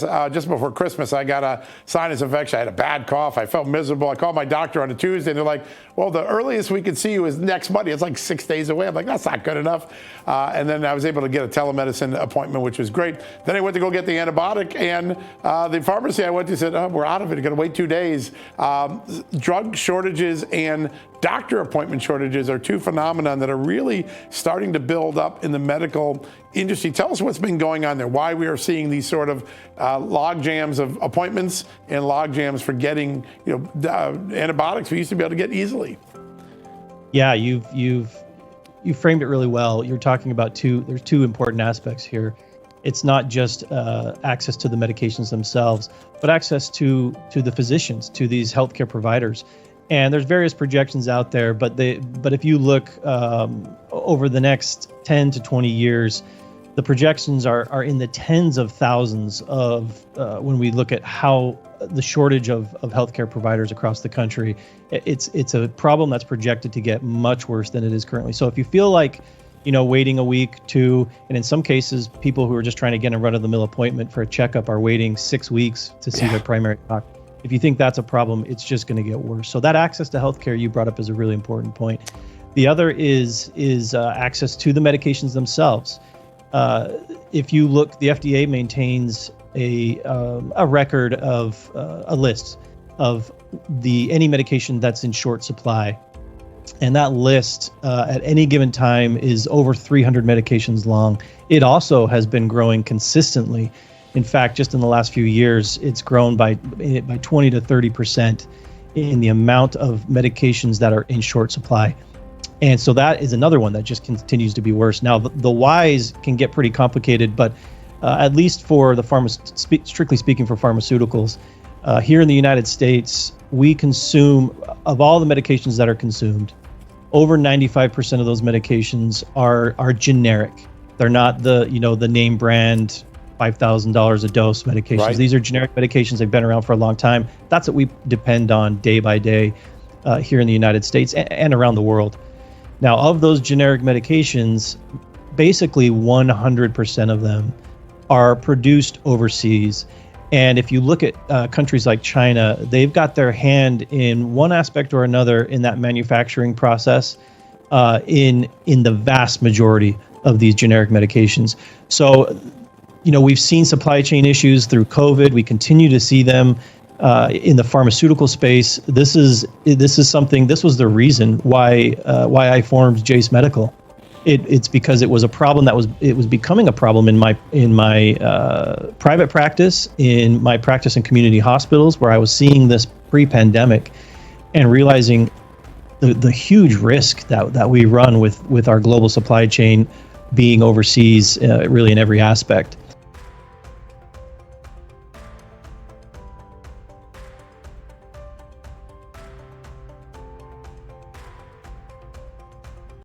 Just before Christmas, I got a sinus infection. I had a bad cough. I felt miserable. I called my doctor on a Tuesday, and they're like, well, the earliest we could see you is next Monday. It's like 6 days away. I'm like, that's not good enough. And then I was able to get a telemedicine appointment, which was great. Then I went to go get the antibiotic, and the pharmacy I went to said, oh, we're out of it. You're going to wait 2 days. Drug shortages and doctor appointment shortages are two phenomenon that are really starting to build up in the medical industry. Tell us what's been going on there, why we are seeing these sort of log jams of appointments and log jams for getting antibiotics we used to be able to get easily. Yeah, you've framed it really well. You're talking about there's two important aspects here. It's not just access to the medications themselves, but access to the physicians, to these healthcare providers. And there's various projections out there, but if you look over the next 10 to 20 years, the projections are in the tens of thousands of when we look at how the shortage of healthcare providers across the country. It's a problem that's projected to get much worse than it is currently. So if you feel like, waiting a week, 2, and in some cases, people who are just trying to get a run-of-the-mill appointment for a checkup are waiting 6 weeks to see their primary doctor. If you think that's a problem, it's just going to get worse. So that access to healthcare you brought up is a really important point. The other is access to the medications themselves. If you look, the FDA maintains a record of a list of any medication that's in short supply, and that list at any given time is over 300 medications long. It also has been growing consistently. In fact, just in the last few years, it's grown by 20 to 30% in the amount of medications that are in short supply. And so that is another one that just continues to be worse. Now, the whys can get pretty complicated, but at least for the strictly speaking for pharmaceuticals, here in the United States, we consume, of all the medications that are consumed, over 95% of those medications are generic. They're not the name brand $5,000 a dose medications. Right. These are generic medications. They've been around for a long time. That's what we depend on day by day here in the United States and around the world. Now, of those generic medications, basically 100% of them are produced overseas. And if you look at countries like China, they've got their hand in one aspect or another in that manufacturing process in the vast majority of these generic medications. So, we've seen supply chain issues through COVID. We continue to see them in the pharmaceutical space. This was the reason why I formed Jace Medical. It's because it was a problem it was becoming a problem in my private practice, in my practice in community hospitals, where I was seeing this pre-pandemic and realizing the huge risk that we run with our global supply chain being overseas, really in every aspect.